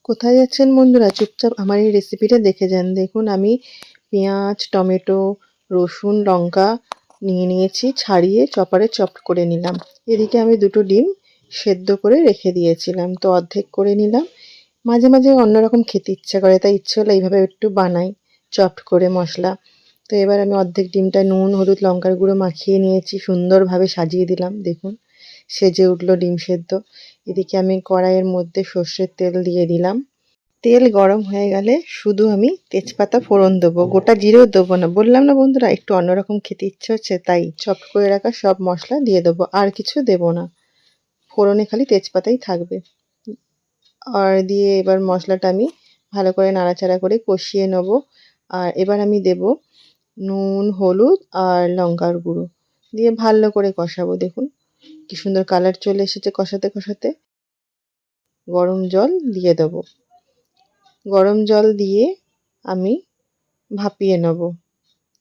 কোথায় যাচ্ছেন বন্ধুরা? চুপচাপ আমার এই রেসিপিটা দেখে যান। দেখুন আমি পেঁয়াজ, টমেটো, রসুন, লঙ্কা নিয়ে নিয়েছি, ছাড়িয়ে চপারে চপড করে নিলাম। এদিকে আমি 2টো ডিম সেদ্ধ করে রেখে দিয়েছিলাম, তো অর্ধেক করে নিলাম। মাঝে মাঝে অন্যরকম খেতে ইচ্ছা করে, তাই ইচ্ছে হলো এইভাবে একটু বানাই চপড করে মশলা। তো এবার আমি অর্ধেক ডিমটা নুন, হলুদ, লঙ্কার গুঁড়ো মাখিয়ে নিয়েছি, সুন্দরভাবে সাজিয়ে দিলাম। দেখুন সেজে উঠলো ডিম সেদ্ধ। এদিকে আমি কড়াইয়ের মধ্যে সর্ষের তেল দিয়ে দিলাম। তেল গরম হয়ে গেলে শুধু আমি তেজপাতা ফোড়ন দেবো, গোটা জিরেও দেবো না। বললাম না বন্ধুরা, একটু অন্যরকম খেতে ইচ্ছে হচ্ছে, তাই চপড করে রাখা সব মশলা দিয়ে দেবো, আর কিছু দেবো না। ফোড়নে খালি তেজপাতাই থাকবে। আর দিয়ে এবার মশলাটা আমি ভালো করে নাড়াচাড়া করে কষিয়ে নেব। আর এবার আমি দেব নুন, হলুদ আর লঙ্কার গুঁড়ো দিয়ে ভালো করে কষাবো। দেখুন কি সুন্দর কালার চলে এসেছে কষাতে কষাতে। গরম জল দিয়ে দেবো। গরম জল দিয়ে আমি ভাপিয়ে নেব।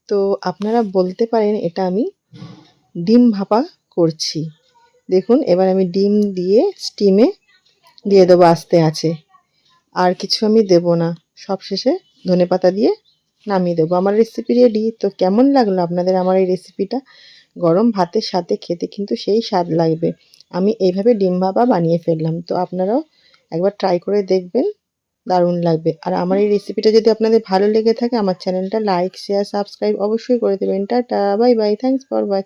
তো আপনারা বলতে পারেন এটা আমি ডিম ভাপা করছি। দেখুন এবার আমি ডিম দিয়ে স্টিমে দিয়ে দেবো আস্তে আঁচে। আর কিছু আমি দেব না। সবশেষে ধনেপাতা দিয়ে নামিয়ে দেবো। আমার রেসিপি রেডি। তো কেমন লাগলো আপনাদের আমার এই রেসিপিটা? গরম ভাতের সাথে খেতে কিন্তু সেই স্বাদ লাগবে। আমি এইভাবে ডিম ভাপা বানিয়ে ফেললাম। তো আপনারাও একবার ট্রাই করে দেখবেন, দারুণ লাগবে। আর আমার এই রেসিপিটা যদি আপনাদের ভালো লেগে থাকে, আমার চ্যানেলটা লাইক, শেয়ার, সাবস্ক্রাইব অবশ্যই করে দেবেন। Tata, bye bye, thanks for watching.